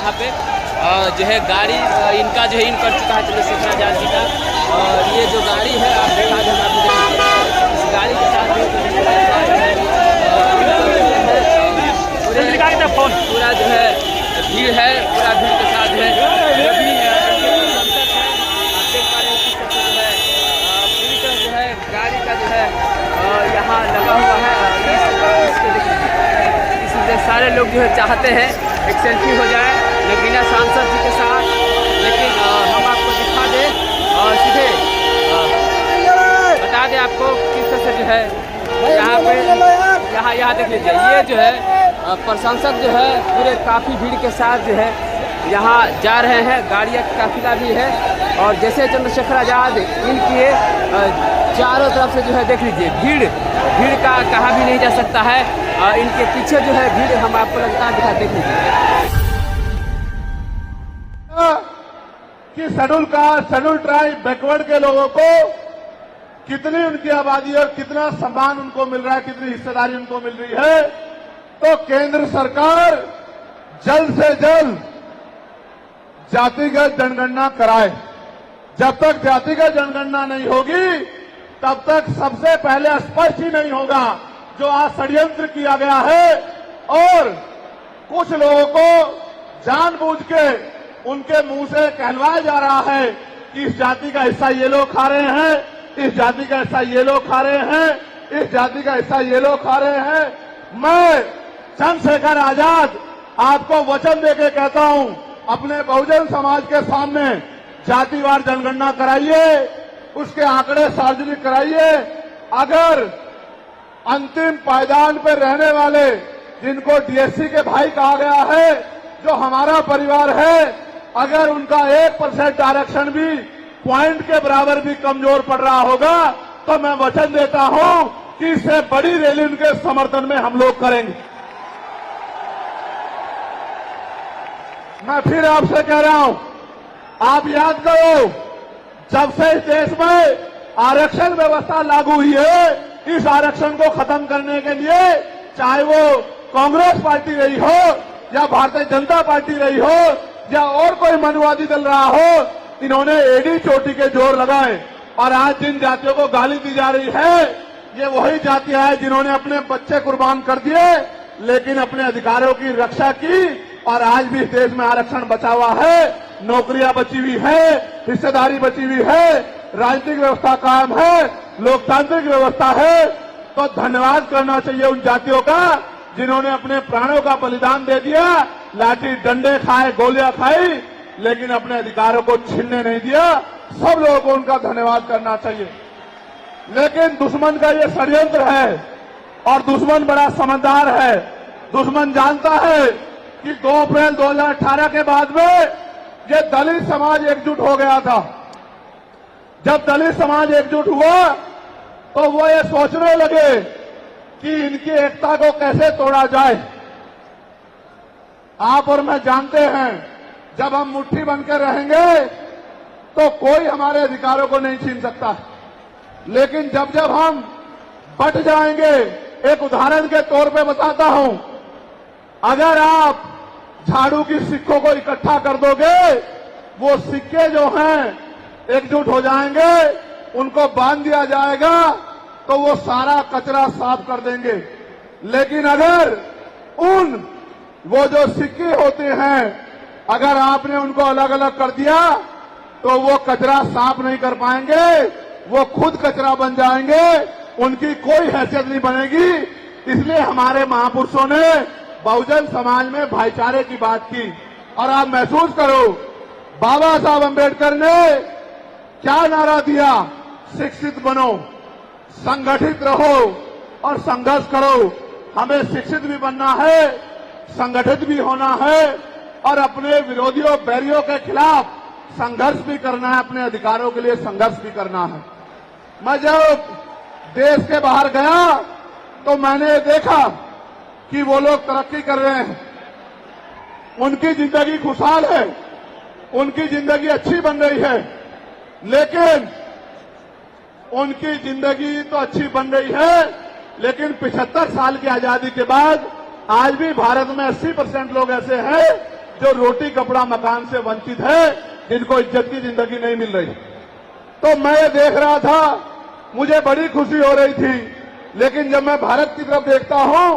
यहाँ पे जो है गाड़ी इनका जो है इन कर चुका है चंद्रशेखर आजाद जी का। और ये जो गाड़ी है आप देखा जाए इस गाड़ी के साथ पूरा जो है भीड़ है, पूरा भीड़ के साथ है पूरी तरह जो है गाड़ी का जो है यहाँ लगा हुआ है। इसलिए सारे लोग जो है चाहते हैं एक सेल्फी हो जाए नगीना सांसद जी के साथ, लेकिन हम आपको दिखा दें और सीधे बता दें आपको किस तरह से जो है यहाँ पे यहाँ देख लीजिए ये जो है प्रशंसक जो है पूरे काफ़ी भीड़ के साथ जो है यहाँ जा रहे हैं, गाड़ियाँ का काफिला भी है। और जैसे चंद्रशेखर आजाद इनके चारों तरफ से जो है देख लीजिए भीड़ का कहा भी नहीं जा सकता है। इनके पीछे जो है भीड़ हम आपको लगता है दिखा देख लीजिए कि शेड्यूल ट्राइब बैकवर्ड के लोगों को कितनी उनकी आबादी और कितना सम्मान उनको मिल रहा है, कितनी हिस्सेदारी उनको मिल रही है। तो केंद्र सरकार जल्द से जल्द जातिगत जनगणना कराए। जब तक जातिगत जनगणना नहीं होगी तब तक सबसे पहले स्पष्ट ही नहीं होगा जो आज षड्यंत्र किया गया है और कुछ लोगों को जानबूझ के उनके मुंह से कहलवाया जा रहा है कि इस जाति का हिस्सा ये लोग खा रहे हैं, इस जाति का हिस्सा ये लोग खा रहे हैं, इस जाति का हिस्सा ये लोग खा रहे हैं। मैं चंद्रशेखर आजाद आपको वचन देके कहता हूं, अपने बहुजन समाज के सामने जातिवार जनगणना कराइए, उसके आंकड़े सार्वजनिक कराइए। अगर अंतिम पायदान पर रहने वाले जिनको डीएससी के भाई कहा गया है, जो हमारा परिवार है, अगर उनका 1% आरक्षण भी पॉइंट के बराबर भी कमजोर पड़ रहा होगा तो मैं वचन देता हूं कि इससे बड़ी रैली उनके समर्थन में हम लोग करेंगे। मैं फिर आपसे कह रहा हूं, आप याद करो जब से इस देश में आरक्षण व्यवस्था लागू हुई है, इस आरक्षण को खत्म करने के लिए चाहे वो कांग्रेस पार्टी रही हो या भारतीय जनता पार्टी रही हो या और कोई मनुवादी दल रहा हो, इन्होंने एडी चोटी के जोर लगाए। और आज जिन जातियों को गाली दी जा रही है, ये वही जातियां हैं जिन्होंने अपने बच्चे कुर्बान कर दिए लेकिन अपने अधिकारों की रक्षा की और आज भी देश में आरक्षण बचा हुआ है, नौकरियां बची हुई है, हिस्सेदारी बची हुई है, राजनीतिक व्यवस्था कायम है, लोकतांत्रिक व्यवस्था है। तो धन्यवाद करना चाहिए उन जातियों का जिन्होंने अपने प्राणों का बलिदान दे दिया, लाठी डंडे खाए, गोलियां खाई, लेकिन अपने अधिकारों को छीनने नहीं दिया। सब लोगों को उनका धन्यवाद करना चाहिए। लेकिन दुश्मन का ये षड्यंत्र है और दुश्मन बड़ा समझदार है। दुश्मन जानता है कि 2 अप्रैल 2018 के बाद में ये दलित समाज एकजुट हो गया था। जब दलित समाज एकजुट हुआ तो वो ये सोचने लगे कि इनकी एकता को कैसे तोड़ा जाए। आप और मैं जानते हैं, जब हम मुट्ठी बनकर रहेंगे तो कोई हमारे अधिकारों को नहीं छीन सकता। लेकिन जब जब हम बट जाएंगे, एक उदाहरण के तौर पे बताता हूं, अगर आप झाड़ू की सिक्कों को इकट्ठा कर दोगे, वो सिक्के जो हैं एकजुट हो जाएंगे, उनको बांध दिया जाएगा तो वो सारा कचरा साफ कर देंगे। लेकिन अगर वो जो सिक्के होते हैं, अगर आपने उनको अलग अलग कर दिया तो वो कचरा साफ नहीं कर पाएंगे, वो खुद कचरा बन जाएंगे, उनकी कोई हैसियत नहीं बनेगी। इसलिए हमारे महापुरुषों ने बहुजन समाज में भाईचारे की बात की। और आप महसूस करो, बाबा साहब अम्बेडकर ने क्या नारा दिया? शिक्षित बनो, संगठित रहो और संघर्ष करो। हमें शिक्षित भी बनना है, संगठित भी होना है और अपने विरोधियों बैरियों के खिलाफ संघर्ष भी करना है, अपने अधिकारों के लिए संघर्ष भी करना है। मैं जब देश के बाहर गया तो मैंने देखा कि वो लोग तरक्की कर रहे हैं, उनकी जिंदगी खुशहाल है, उनकी जिंदगी अच्छी बन रही है। लेकिन उनकी जिंदगी तो अच्छी बन रही है, लेकिन 75 साल की आजादी के बाद आज भी भारत में 80% लोग ऐसे हैं जो रोटी कपड़ा मकान से वंचित है, जिनको इज्जत की जिंदगी नहीं मिल रही। तो मैं ये देख रहा था, मुझे बड़ी खुशी हो रही थी, लेकिन जब मैं भारत की तरफ देखता हूं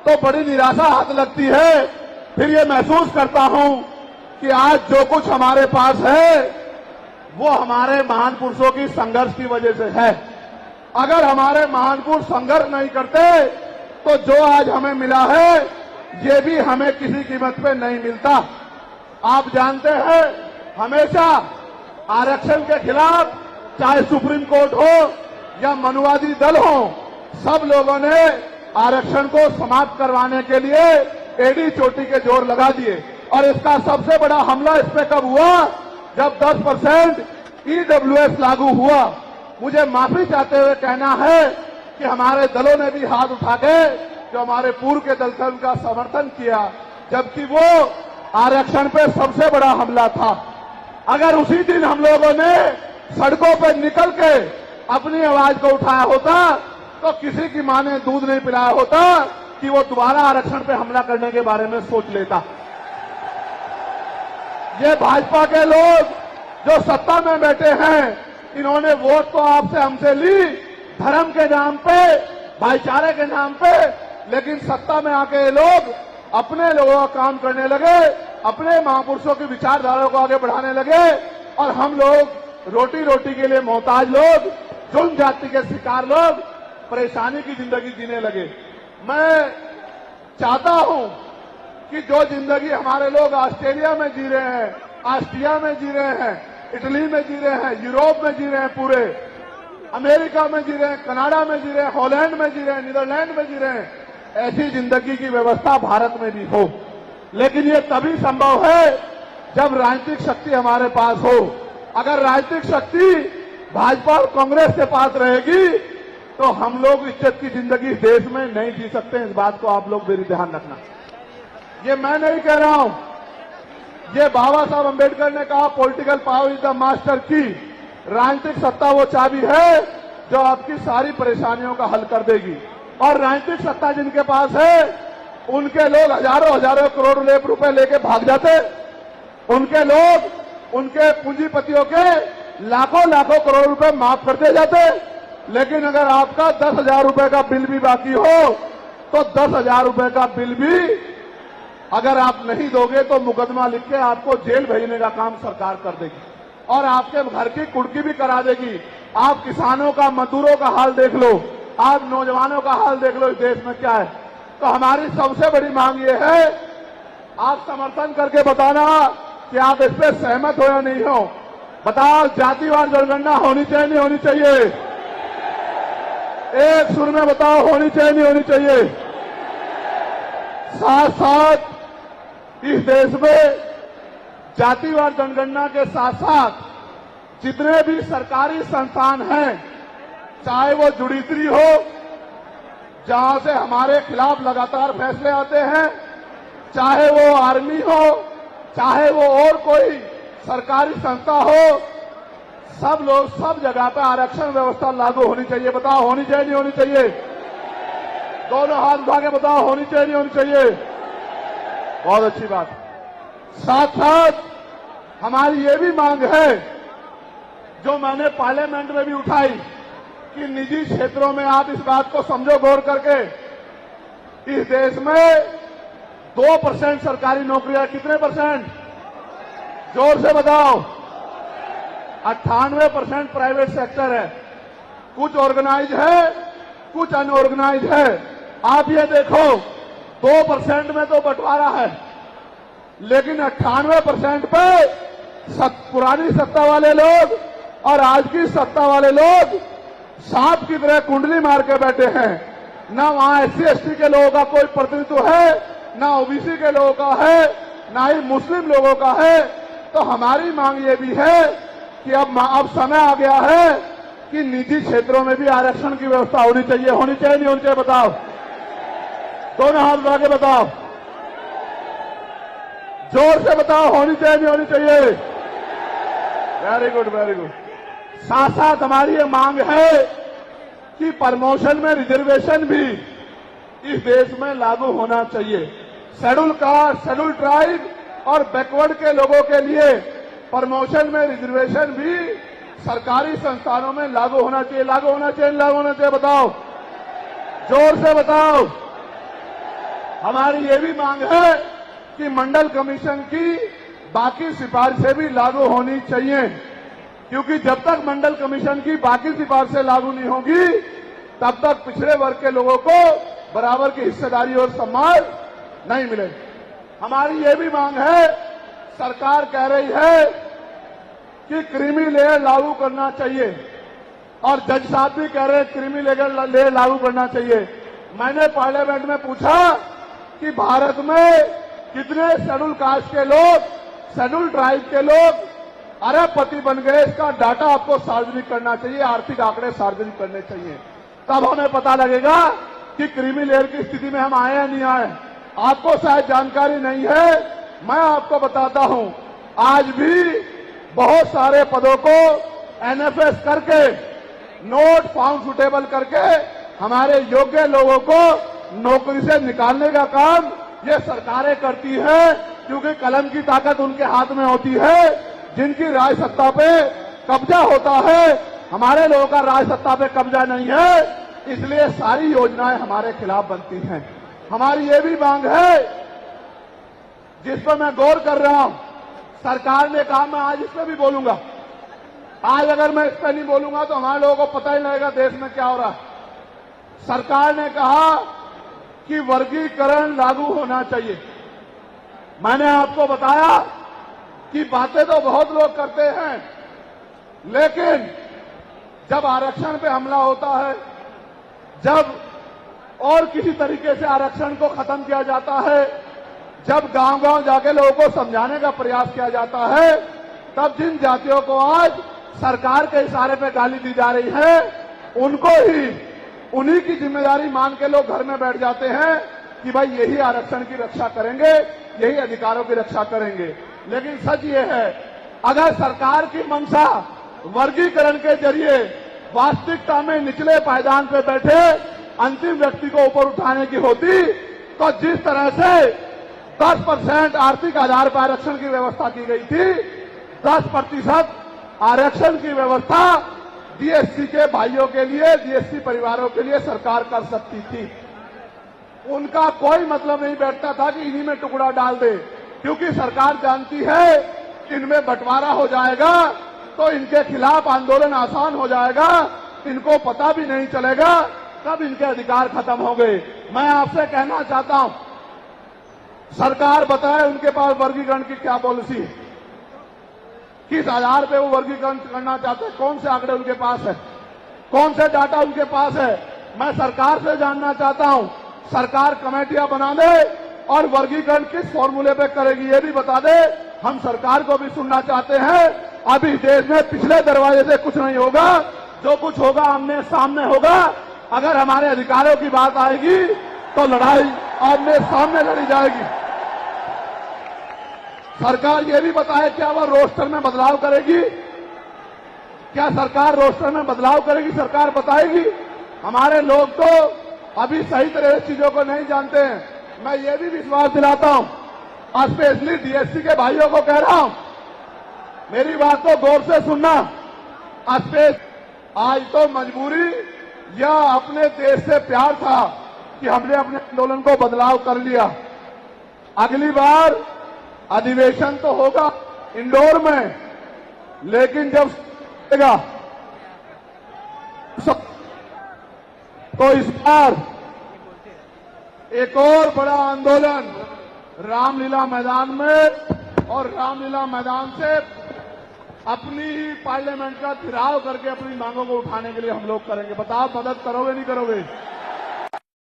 तो बड़ी निराशा हाथ लगती है। फिर ये महसूस करता हूं कि आज जो कुछ हमारे पास है वो हमारे महान पुरुषों की संघर्ष की वजह से है। अगर हमारे महान पुरुष संघर्ष नहीं करते तो जो आज हमें मिला है ये भी हमें किसी कीमत पे नहीं मिलता। आप जानते हैं, हमेशा आरक्षण के खिलाफ चाहे सुप्रीम कोर्ट हो या मनुवादी दल हो, सब लोगों ने आरक्षण को समाप्त करवाने के लिए एड़ी चोटी के जोर लगा दिए। और इसका सबसे बड़ा हमला इस पे कब हुआ, जब 10% EWS लागू हुआ। मुझे माफी चाहते हुए कहना है कि हमारे दलों ने भी हाथ उठा के, जो हमारे पूर्व के दल थे, उनका समर्थन किया, जबकि वो आरक्षण पे सबसे बड़ा हमला था। अगर उसी दिन हम लोगों ने सड़कों पर निकल के अपनी आवाज को उठाया होता तो किसी की मां ने दूध नहीं पिलाया होता कि वो दोबारा आरक्षण पे हमला करने के बारे में सोच लेता। ये भाजपा के लोग जो सत्ता में बैठे हैं, इन्होंने वोट तो आपसे हमसे ली धर्म के नाम पे, भाईचारे के नाम पे, लेकिन सत्ता में आके ये लोग अपने लोगों का काम करने लगे, अपने महापुरुषों की विचारधारा को आगे बढ़ाने लगे, और हम लोग रोटी रोटी के लिए मोहताज लोग, जुल्म जाति के शिकार लोग परेशानी की जिंदगी जीने लगे। मैं चाहता हूं कि जो जिंदगी हमारे लोग ऑस्ट्रेलिया में जी रहे हैं, ऑस्ट्रिया में जी रहे हैं, इटली में जी रहे हैं, यूरोप में जी रहे हैं, पूरे अमेरिका में जी रहे हैं, कनाडा में जी रहे हैं, हॉलैंड में जी रहे हैं, नीदरलैंड में जी रहे हैं, ऐसी जिंदगी की व्यवस्था भारत में भी हो। लेकिन ये तभी संभव है जब राजनीतिक शक्ति हमारे पास हो। अगर राजनीतिक शक्ति भाजपा और कांग्रेस के पास रहेगी तो हम लोग इज्जत की जिंदगी इस देश में नहीं जी सकते। इस बात को आप लोग मेरी ध्यान रखना। ये मैं नहीं कह रहा हूं, ये बाबा साहब अम्बेडकर ने कहा, political power is the master की। राजनीतिक सत्ता वो चाबी है जो आपकी सारी परेशानियों का हल कर देगी। और राजनीतिक सत्ता जिनके पास है, उनके लोग हजारों हजारों करोड़ रुपए लेके भाग जाते, उनके लोग उनके पूंजीपतियों के लाखों लाखों करोड़ रुपए माफ करते जाते। लेकिन अगर आपका 10,000 रुपए का बिल भी बाकी हो तो 10,000 रुपए का बिल भी अगर आप नहीं दोगे तो मुकदमा लिख के आपको जेल भेजने का काम सरकार कर देगी और आपके घर की कुर्की भी करा देगी। आप किसानों का, मजदूरों का हाल देख लो, आप नौजवानों का हाल देख लो, इस देश में क्या है। तो हमारी सबसे बड़ी मांग ये है, आप समर्थन करके बताना कि आप इस पर सहमत हो या नहीं हो। बताओ, जातिवार जनगणना होनी चाहिए नहीं होनी चाहिए? एक सुर में बताओ, होनी चाहिए नहीं होनी चाहिए? साथ साथ इस देश में जातिवार जनगणना के साथ साथ जितने भी सरकारी संस्थान हैं, चाहे वो जुडिशरी हो, जहां से हमारे खिलाफ लगातार फैसले आते हैं, चाहे वो आर्मी हो, चाहे वो और कोई सरकारी संस्था हो, सब लोग सब जगह पे आरक्षण व्यवस्था लागू होनी चाहिए। बताओ, होनी चाहिए नहीं होनी चाहिए? दोनों हाथ उठा के बताओ, होनी चाहिए नहीं होनी चाहिए? बहुत अच्छी बात। साथ साथ हमारी ये भी मांग है, जो मैंने पार्लियामेंट में भी उठाई, कि निजी क्षेत्रों में आप इस बात को समझो गौर करके, इस देश में 2% सरकारी नौकरियां, कितने परसेंट? जोर से बताओ। 98% प्राइवेट सेक्टर है। कुछ ऑर्गेनाइज है, कुछ अनऑर्गेनाइज है। आप ये देखो, 2% में तो बंटवारा है, लेकिन 98% पे पुरानी सत्ता वाले लोग और आज की सत्ता वाले लोग सांप की तरह कुंडली मार के बैठे हैं। ना वहां SC/ST के लोगों का कोई प्रतिनिधित्व है, ना OBC के लोगों का है, ना ही मुस्लिम लोगों का है। तो हमारी मांग ये भी है कि अब समय आ गया है कि निजी क्षेत्रों में भी आरक्षण की व्यवस्था होनी चाहिए। होनी चाहिए नहीं होनी चाहिए? बताओ, दोनों हाथ उठा के बताओ, जोर से बताओ, होनी चाहिए नहीं होनी चाहिए? Very good, very good. साथ साथ हमारी ये मांग है कि प्रमोशन में रिजर्वेशन भी इस देश में लागू होना चाहिए। शेड्यूल कास्ट, शेड्यूल ट्राइब और बैकवर्ड के लोगों के लिए प्रमोशन में रिजर्वेशन भी सरकारी संस्थानों में लागू होना चाहिए। लागू होना चाहिए, लागू होना चाहिए, बताओ, जोर से बताओ। हमारी ये भी मांग है कि मंडल कमीशन की बाकी सिफारिशें भी लागू होनी चाहिए, क्योंकि जब तक मंडल कमीशन की बाकी सिफारिशें लागू नहीं होगी तब तक पिछड़े वर्ग के लोगों को बराबर की हिस्सेदारी और सम्मान नहीं मिलेगा। हमारी ये भी मांग है, सरकार कह रही है कि क्रीमी लेयर लागू करना चाहिए और जज साहब भी कह रहे हैं क्रीमी लेयर लागू करना चाहिए। मैंने पार्लियामेंट में पूछा कि भारत में कितने शेड्यूल कास्ट के लोग, शेड्यूल ट्राइब के लोग अरबपति बन गए, इसका डाटा आपको सार्वजनिक करना चाहिए, आर्थिक आंकड़े सार्वजनिक करने चाहिए, तब हमें पता लगेगा कि क्रीमी लेयर की स्थिति में हम आए या नहीं आए। आपको शायद जानकारी नहीं है, मैं आपको बताता हूं, आज भी बहुत सारे पदों को एनएफएस करके, नोट फाउंड सुटेबल करके हमारे योग्य लोगों को नौकरी से निकालने का काम ये सरकारें करती हैं, क्योंकि कलम की ताकत उनके हाथ में होती है। जिनकी राज सत्ता पे कब्जा होता है, हमारे लोगों का राज सत्ता पे कब्जा नहीं है, इसलिए सारी योजनाएं हमारे खिलाफ बनती हैं। हमारी ये भी मांग है, जिस पर मैं गौर कर रहा हूं, सरकार ने कहा, मैं आज इस पर भी बोलूंगा, आज अगर मैं इस पर नहीं बोलूंगा तो हमारे लोगों को पता ही लगेगा देश में क्या हो रहा है। सरकार ने कहा कि वर्गीकरण लागू होना चाहिए। मैंने आपको बताया कि बातें तो बहुत लोग करते हैं, लेकिन जब आरक्षण पे हमला होता है, जब और किसी तरीके से आरक्षण को खत्म किया जाता है, जब गांव-गांव जाके लोगों को समझाने का प्रयास किया जाता है, तब जिन जातियों को आज सरकार के इशारे पे गाली दी जा रही है, उनको ही उन्हीं की जिम्मेदारी मान के लोग घर में बैठ जाते हैं कि भाई यही आरक्षण की रक्षा करेंगे, यही अधिकारों की रक्षा करेंगे। लेकिन सच ये है, अगर सरकार की मंशा वर्गीकरण के जरिए वास्तविकता में निचले पायदान पे बैठे अंतिम व्यक्ति को ऊपर उठाने की होती, तो जिस तरह से 10% आर्थिक आधार पर आरक्षण की व्यवस्था की गई थी, 10% आरक्षण की व्यवस्था डीएससी के भाइयों के लिए, डीएससी परिवारों के लिए सरकार कर सकती थी। उनका कोई मतलब नहीं बैठता था कि इन्हीं में टुकड़ा डाल दे, क्योंकि सरकार जानती है इनमें बंटवारा हो जाएगा तो इनके खिलाफ आंदोलन आसान हो जाएगा, इनको पता भी नहीं चलेगा कब इनके अधिकार खत्म हो गए। मैं आपसे कहना चाहता हूं, सरकार बताए उनके पास वर्गीकरण की क्या पॉलिसी है, किस आधार पे वो वर्गीकरण करना चाहते हैं, कौन से आंकड़े उनके पास है, कौन से डाटा उनके पास है। मैं सरकार से जानना चाहता हूं, सरकार कमेटियां बना दे और वर्गीकरण किस फॉर्मूले पे करेगी ये भी बता दे। हम सरकार को भी सुनना चाहते हैं। अभी देश में पिछले दरवाजे से कुछ नहीं होगा, जो कुछ होगा आमने सामने होगा। अगर हमारे अधिकारों की बात आएगी तो लड़ाई आमने सामने लड़ी जाएगी। सरकार ये भी बताए क्या वह रोस्टर में बदलाव करेगी, क्या सरकार रोस्टर में बदलाव करेगी, सरकार बताएगी। हमारे लोग तो अभी सही तरह से चीजों को नहीं जानते हैं। मैं ये भी विश्वास दिलाता हूं, स्पेशली डीएससी के भाइयों को कह रहा हूं, मेरी बात को गौर से सुनना। आज तो मजबूरी या अपने देश से प्यार था कि हमने अपने आंदोलन को बदलाव कर लिया। अगली बार अधिवेशन तो होगा इंदौर में, लेकिन जब तो इस बार एक और बड़ा आंदोलन रामलीला मैदान में, और रामलीला मैदान से अपनी ही पार्लियामेंट का घेराव करके अपनी मांगों को उठाने के लिए हम लोग करेंगे। बताओ मदद करोगे नहीं करोगे?